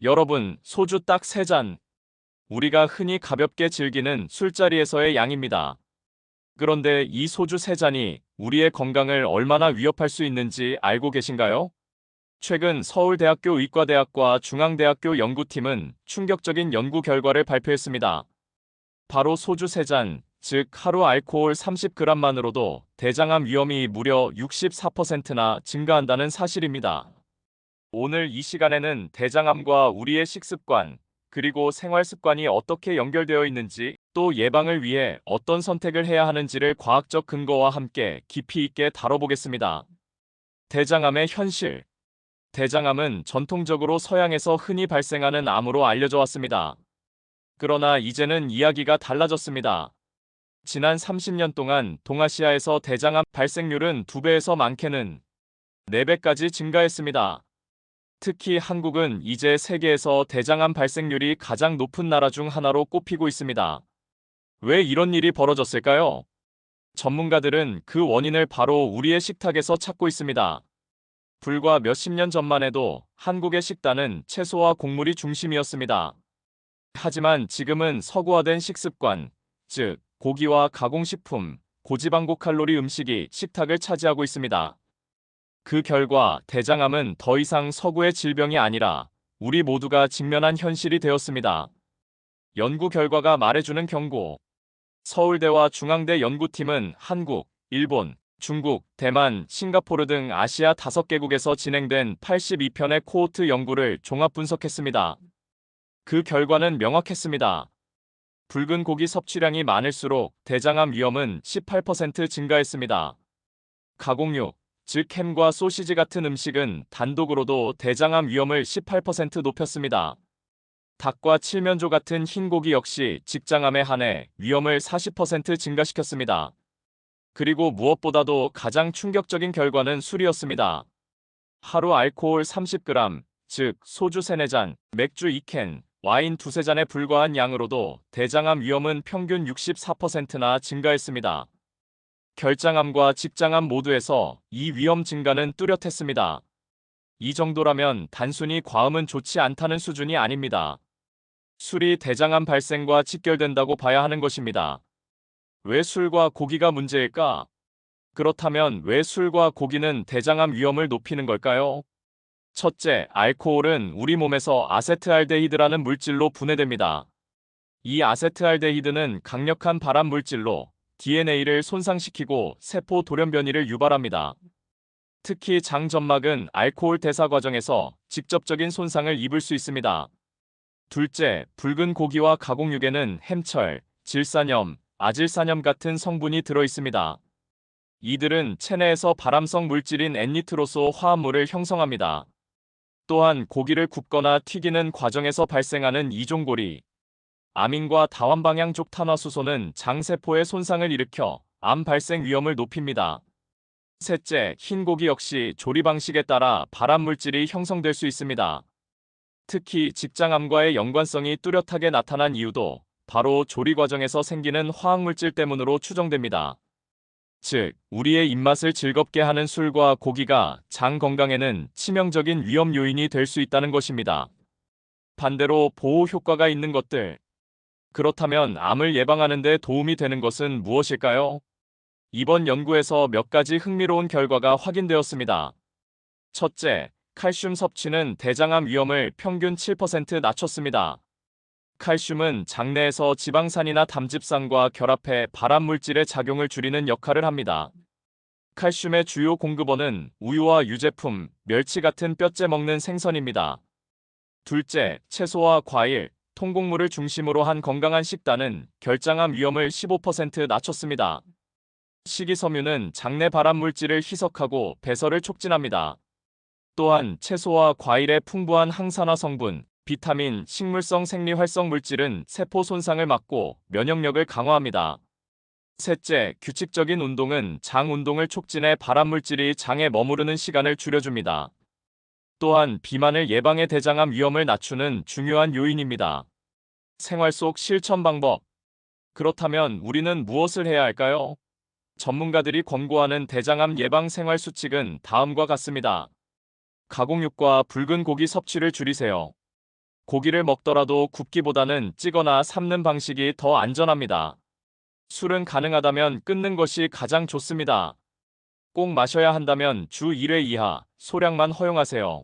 여러분, 소주 딱 3잔. 우리가 흔히 가볍게 즐기는 술자리에서의 양입니다. 그런데 이 소주 3잔이 우리의 건강을 얼마나 위협할 수 있는지 알고 계신가요? 최근 서울대학교 의과대학과 중앙대학교 연구팀은 충격적인 연구 결과를 발표했습니다. 바로 소주 3잔, 즉 하루 알코올 30g만으로도 대장암 위험이 무려 64%나 증가한다는 사실입니다. 오늘 이 시간에는 대장암과 우리의 식습관, 그리고 생활 습관이 어떻게 연결되어 있는지, 또 예방을 위해 어떤 선택을 해야 하는지를 과학적 근거와 함께 깊이 있게 다뤄보겠습니다. 대장암의 현실. 대장암은 전통적으로 서양에서 흔히 발생하는 암으로 알려져 왔습니다. 그러나 이제는 이야기가 달라졌습니다. 지난 30년 동안 동아시아에서 대장암 발생률은 2배에서 많게는 4배까지 증가했습니다. 특히 한국은 이제 세계에서 대장암 발생률이 가장 높은 나라 중 하나로 꼽히고 있습니다. 왜 이런 일이 벌어졌을까요? 전문가들은 그 원인을 바로 우리의 식탁에서 찾고 있습니다. 불과 몇십 년 전만 해도 한국의 식단은 채소와 곡물이 중심이었습니다. 하지만 지금은 서구화된 식습관, 즉 고기와 가공식품, 고지방 고칼로리 음식이 식탁을 차지하고 있습니다. 그 결과 대장암은 더 이상 서구의 질병이 아니라 우리 모두가 직면한 현실이 되었습니다. 연구 결과가 말해주는 경고. 서울대와 중앙대 연구팀은 한국, 일본, 중국, 대만, 싱가포르 등 아시아 5개국에서 진행된 82편의 코호트 연구를 종합 분석했습니다. 그 결과는 명확했습니다. 붉은 고기 섭취량이 많을수록 대장암 위험은 18% 증가했습니다. 가공육, 즉 햄과 소시지 같은 음식은 단독으로도 대장암 위험을 18% 높였습니다. 닭과 칠면조 같은 흰고기 역시 직장암에 한해 위험을 40% 증가시켰습니다. 그리고 무엇보다도 가장 충격적인 결과는 술이었습니다. 하루 알코올 30g, 즉 소주 3-4잔, 맥주 2캔, 와인 2-3잔에 불과한 양으로도 대장암 위험은 평균 64%나 증가했습니다. 결장암과 직장암 모두에서 이 위험 증가는 뚜렷했습니다. 이 정도라면 단순히 과음은 좋지 않다는 수준이 아닙니다. 술이 대장암 발생과 직결된다고 봐야 하는 것입니다. 왜 술과 고기가 문제일까? 그렇다면 왜 술과 고기는 대장암 위험을 높이는 걸까요? 첫째, 알코올은 우리 몸에서 아세트알데히드라는 물질로 분해됩니다. 이 아세트알데히드는 강력한 발암 물질로 DNA를 손상시키고 세포 돌연변이를 유발합니다. 특히 장점막은 알코올 대사 과정에서 직접적인 손상을 입을 수 있습니다. 둘째, 붉은 고기와 가공육에는 햄철, 질산염, 아질산염 같은 성분이 들어 있습니다. 이들은 체내에서 발암성 물질인 엔니트로소 화합물을 형성합니다. 또한 고기를 굽거나 튀기는 과정에서 발생하는 이종고리, 아민과 다환방향족 탄화수소는 장세포의 손상을 일으켜 암 발생 위험을 높입니다. 셋째, 흰고기 역시 조리 방식에 따라 발암물질이 형성될 수 있습니다. 특히 직장암과의 연관성이 뚜렷하게 나타난 이유도 바로 조리 과정에서 생기는 화학물질 때문으로 추정됩니다. 즉, 우리의 입맛을 즐겁게 하는 술과 고기가 장 건강에는 치명적인 위험 요인이 될 수 있다는 것입니다. 반대로 보호 효과가 있는 것들. 그렇다면 암을 예방하는 데 도움이 되는 것은 무엇일까요? 이번 연구에서 몇 가지 흥미로운 결과가 확인되었습니다. 첫째, 칼슘 섭취는 대장암 위험을 평균 7% 낮췄습니다. 칼슘은 장내에서 지방산이나 담즙산과 결합해 발암물질의 작용을 줄이는 역할을 합니다. 칼슘의 주요 공급원은 우유와 유제품, 멸치 같은 뼈째 먹는 생선입니다. 둘째, 채소와 과일, 통곡물을 중심으로 한 건강한 식단은 결장암 위험을 15% 낮췄습니다. 식이섬유는 장내 발암물질을 희석하고 배설을 촉진합니다. 또한 채소와 과일의 풍부한 항산화 성분, 비타민, 식물성 생리활성 물질은 세포 손상을 막고 면역력을 강화합니다. 셋째, 규칙적인 운동은 장 운동을 촉진해 발암물질이 장에 머무르는 시간을 줄여줍니다. 또한 비만을 예방해 대장암 위험을 낮추는 중요한 요인입니다. 생활 속 실천 방법. 그렇다면 우리는 무엇을 해야 할까요? 전문가들이 권고하는 대장암 예방 생활 수칙은 다음과 같습니다. 가공육과 붉은 고기 섭취를 줄이세요. 고기를 먹더라도 굽기보다는 찌거나 삶는 방식이 더 안전합니다. 술은 가능하다면 끊는 것이 가장 좋습니다. 꼭 마셔야 한다면 주 1회 이하 소량만 허용하세요.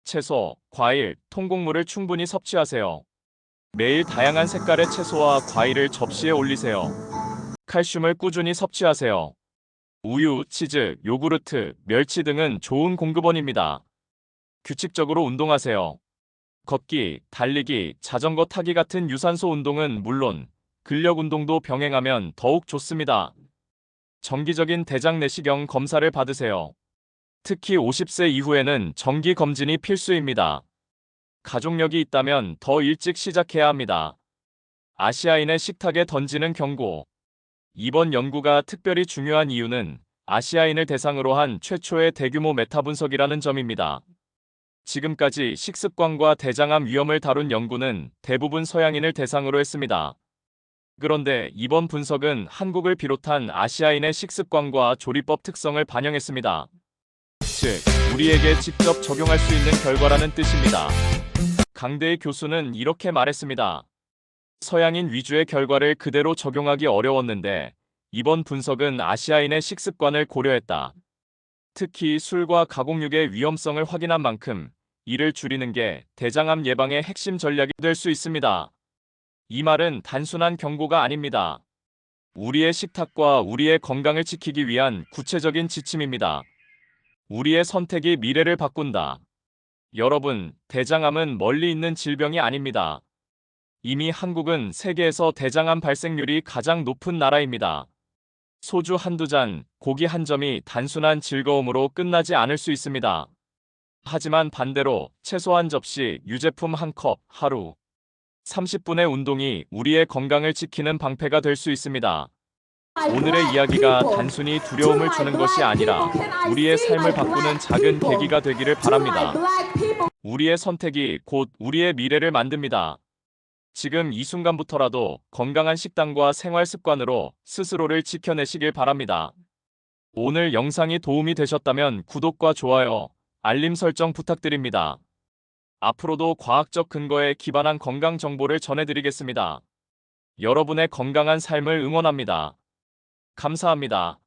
채소, 과일, 통곡물을 충분히 섭취하세요. 매일 다양한 색깔의 채소와 과일을 접시에 올리세요. 칼슘을 꾸준히 섭취하세요. 우유, 치즈, 요구르트, 멸치 등은 좋은 공급원입니다. 규칙적으로 운동하세요. 걷기, 달리기, 자전거 타기 같은 유산소 운동은 물론 근력 운동도 병행하면 더욱 좋습니다. 정기적인 대장 내시경 검사를 받으세요. 특히 50세 이후에는 정기 검진이 필수입니다. 가족력이 있다면 더 일찍 시작해야 합니다. 아시아인의 식탁에 던지는 경고. 이번 연구가 특별히 중요한 이유는 아시아인을 대상으로 한 최초의 대규모 메타 분석이라는 점입니다. 지금까지 식습관과 대장암 위험을 다룬 연구는 대부분 서양인을 대상으로 했습니다. 그런데 이번 분석은 한국을 비롯한 아시아인의 식습관과 조리법 특성을 반영했습니다. 즉, 우리에게 직접 적용할 수 있는 결과라는 뜻입니다. 강대희 교수는 이렇게 말했습니다. 서양인 위주의 결과를 그대로 적용하기 어려웠는데 이번 분석은 아시아인의 식습관을 고려했다. 특히 술과 가공육의 위험성을 확인한 만큼 이를 줄이는 게 대장암 예방의 핵심 전략이 될 수 있습니다. 이 말은 단순한 경고가 아닙니다. 우리의 식탁과 우리의 건강을 지키기 위한 구체적인 지침입니다. 우리의 선택이 미래를 바꾼다. 여러분, 대장암은 멀리 있는 질병이 아닙니다. 이미 한국은 세계에서 대장암 발생률이 가장 높은 나라입니다. 소주 한두 잔, 고기 한 점이 단순한 즐거움으로 끝나지 않을 수 있습니다. 하지만 반대로 채소 한 접시, 유제품 한 컵, 하루 30분의 운동이 우리의 건강을 지키는 방패가 될 수 있습니다. 오늘의 이야기가 단순히 두려움을 주는 것이 아니라 우리의 삶을 바꾸는 작은 계기가 되기를 바랍니다. 우리의 선택이 곧 우리의 미래를 만듭니다. 지금 이 순간부터라도 건강한 식단과 생활 습관으로 스스로를 지켜내시길 바랍니다. 오늘 영상이 도움이 되셨다면 구독과 좋아요, 알림 설정 부탁드립니다. 앞으로도 과학적 근거에 기반한 건강 정보를 전해드리겠습니다. 여러분의 건강한 삶을 응원합니다. 감사합니다.